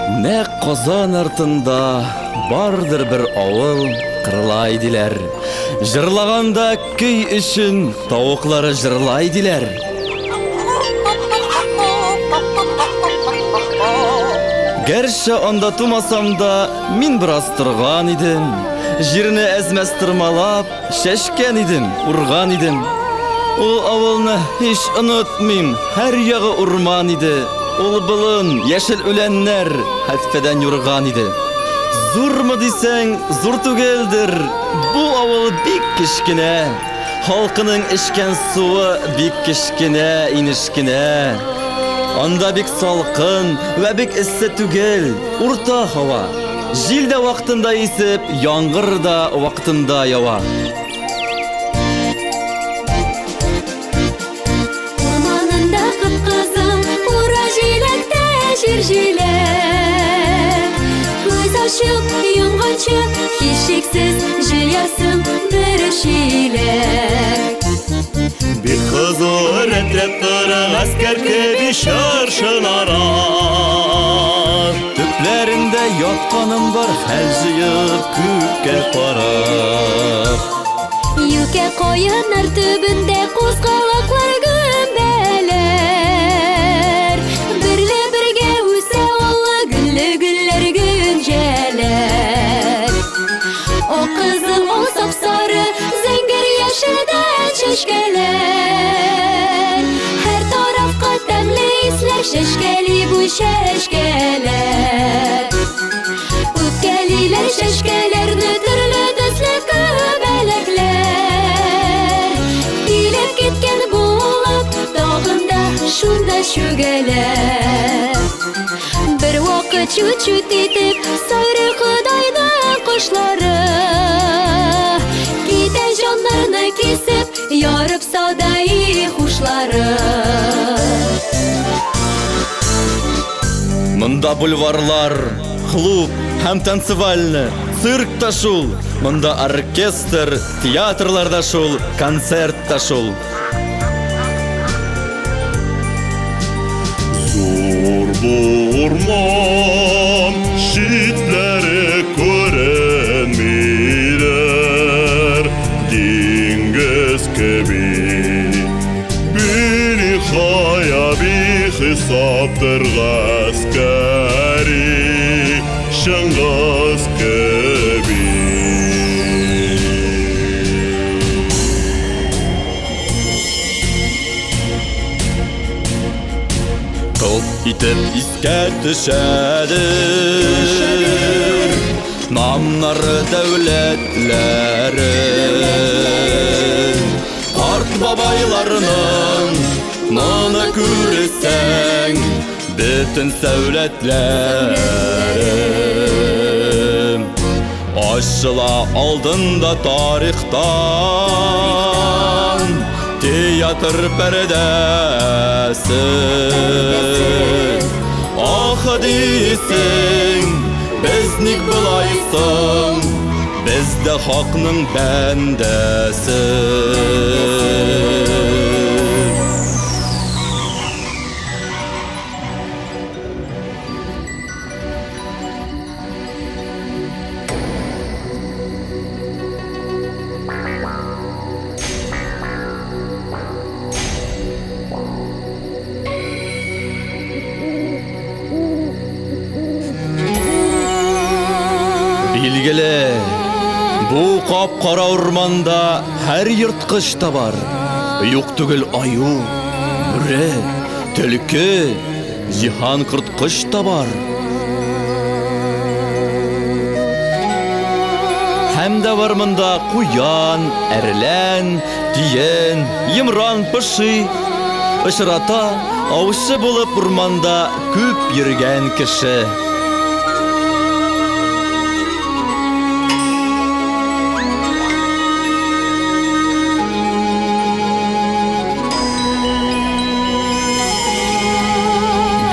Нәқ Казан артында бардыр бір ауыл қырлай диләр. Жырлағанда көй үшін тауықлары жырлай диләр. Гәрші анда тумасам да мин біраз тұрған идім. Жеріне әзмәс тұрмалап, шәшкен идім, ұрған идім. Ол ауылны еш ұнытмим, әр яғы ұрман иді. Ол бұлын, яшіл өләннәр, хәтфәдән юрған иді. Зурмы дисәң, зур түгелдір. Бұл ауыл бик кішкене. Халқының ішкен суы бик кішкене, инішкене. Анда бик салқын вә бик ісі түгел, урта хава. Жил дә вақтында есіп, яңғыр да вақтында ява. Орманында қып-қызыл, ура жиләктә жер жиләк. Көз ашып, йомғанчы, һичшиксез җыясың бер шиләк. Бик хозур рәтләп тора гаскәр кеби шаршылара. Төпләрендә ятканым бар, хәл җыеп күккә карап. Юкә каеннар төбендә кузгалаклар гөмбәләр. Берле бергә үсә аллы гөлле гөлләр гөнҗәләр. О кызыл, о сапсары, зәңгәр яшелдән чәчкәләр. Һәр тарафка тәмле исләр чәчкәли бу чәчкәләр. Үпкәлиләр чәчкәләрне төрле төсле күбәләкләр. Килеп киткән булып, тагында шунда чүгәләр. Бер вакыт чүт-чүт итеп, сайрый Худайның кошлары. Китә җаннарны кисеп, ярып саудаи хушлары. Монда бульварлар, клуб һәм танцевальны, цирк та шул. Монда оркестр, театрлар да шул, концерт та шул. Зур бу урман, читләре күренмидер, диңгез кеби. Бинихая бихисаптыр гаскәри, Шыңғыз кеби. Топ итеп искә төшәдер намнары дәүләтләре. Арт бабайларының моны күрсәң, бөтен сәүләтләре. Ачыла алдында тарихтан театр пәрдәсе. Ах дисең, без ник булайсың, без дә хакның бәндәсе. Билгеле, бу кап-кара урманда һәр йырткыч та бар. Юк түгел аю, бүре, төлке, җиһан кырткыч та бар. Һәм дә бар монда куян, әрлән, тиен, йымран пышый. Очрата, аушы булып урманда күп йөргән кеше.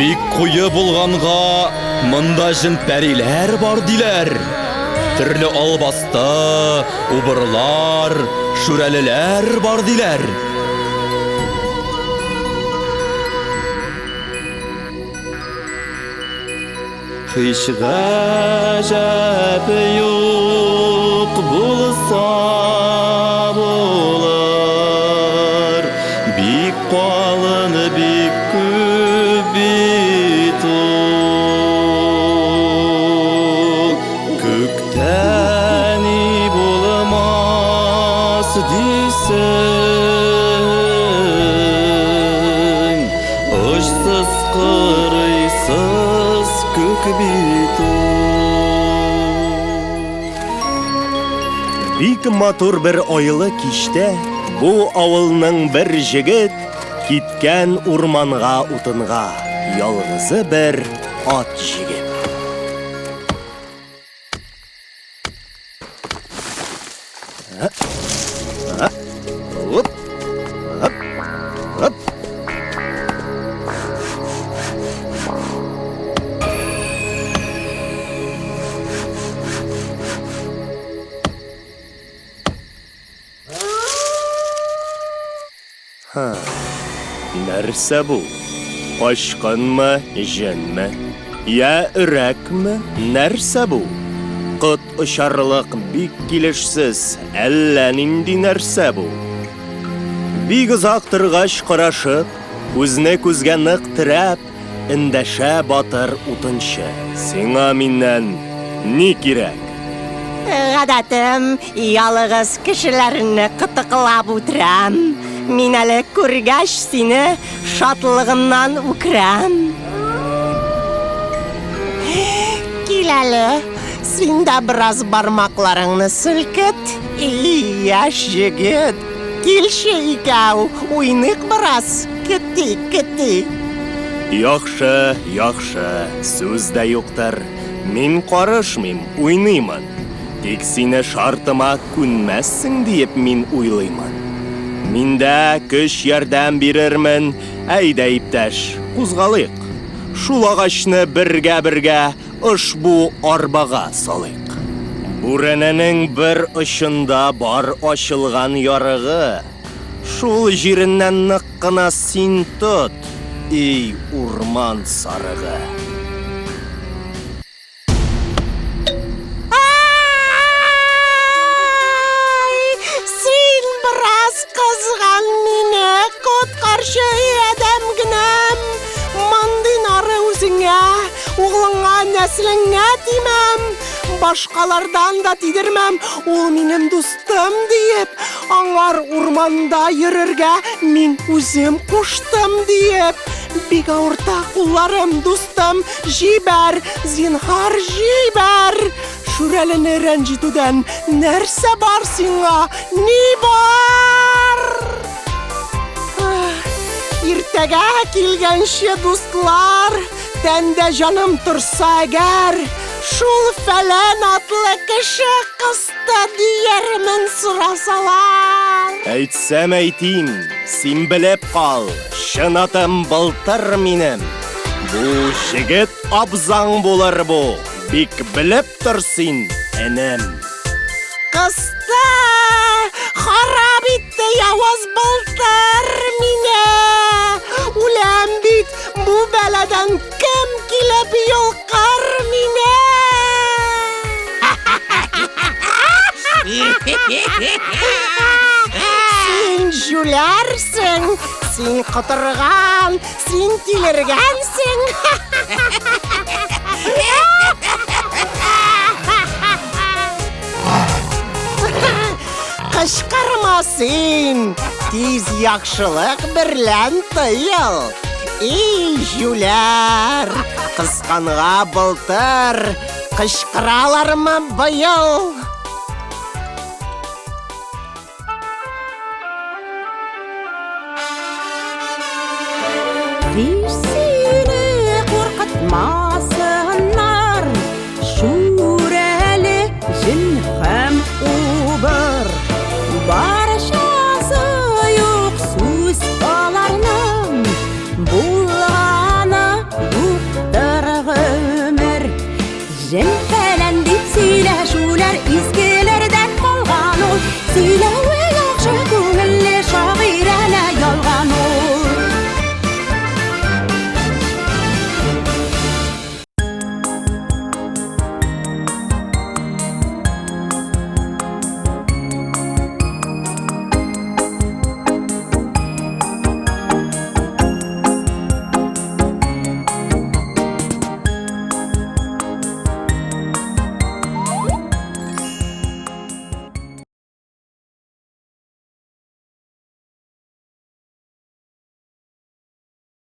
Бик куе булганга, монда җен пәриләр бар диләр. Төрле албасты, убырлар, шүрәлеләр бар диләр. Hiç gajabı yok bulsa bolar. Bik qalın bik kübit o. Kökteni bulamaz disen. Işsız kırıysız kök bit o. Бик матур бер айлы кичтә бу авылның бер җегет киткән урманга утынга, ялгызы бер ат җигеп. Оп, оп, оп. Нәрсә бу? Качкынмы, җенме? Я өрәкме? Нәрсә бу? Кот очарлык бик килешсез, әллә нинди нәрсә бу? Бик озак торгач карашып, күзне күзгә нык терәп, эндәшә батыр утынчы. Сиңа миннән ни кирәк? Гадәтем, ялгыз кешеләрне кытыклап үтерәм. Мин әле күргәч сине шатлыгымнан үкрәм. Кил әле, син дә бераз бармакларыңны селкет. Яшь җегет, килче икәү, уйныйк бераз. Кити. Яхшы, яхшы, сүз дә юктыр. Мин карышмыйм, уйныймын. Тик сине шартыма күнмәссең диеп мин уйлыймын. Миндә көч ярдәм бирермен, әйдә иптәш, кузгалыйк. Шул агачны бергә ошбу арбага салыйк. Бүрәнәнең бер очында бар ачылган ярыгы. Шул җиреннән нык кына син тот, эй урман сарыгы. Кызган мине, кот каршы адәм генәм. Мандый нары үзеңә, углыңа, нәслеңә тимәм. Башкалардан да тидермәм, ул минем дустым диеп. Аңар урманда йөрергә мин үзем куштым диеп. Бик авырта кулларым, дустым, җибәр, зинһар җибәр. Шүрәлене рәнҗитүдән нәрсә бар сиңа, ни бар? Иртәгә килгәнче дустлар, тәндә җаным торса әгәр, шул фәлән атлы кеше кысты диермен сорасалар. Әйтсәм әйтим, син белеп кал, чын атым былтыр минем. Бу җегет абзаң булыр бу, бик белеп тор син, энем. Кысты, харап итте явыз былтыр мине. Үләм бит, бу бәләдән кем килеп йолкыр мине? Син җүләрсең, син котырган, син тилергәнсең. Кычкырма син, тиз яхшылык берлән тыел. Эй җүләр, кысканга былтыр, кычкыралармы быел? Сине куркытмасыннар, шүрәле җен һәм убыр. Барчасы юк сүз аларның, булганы юктыр гомер. Җен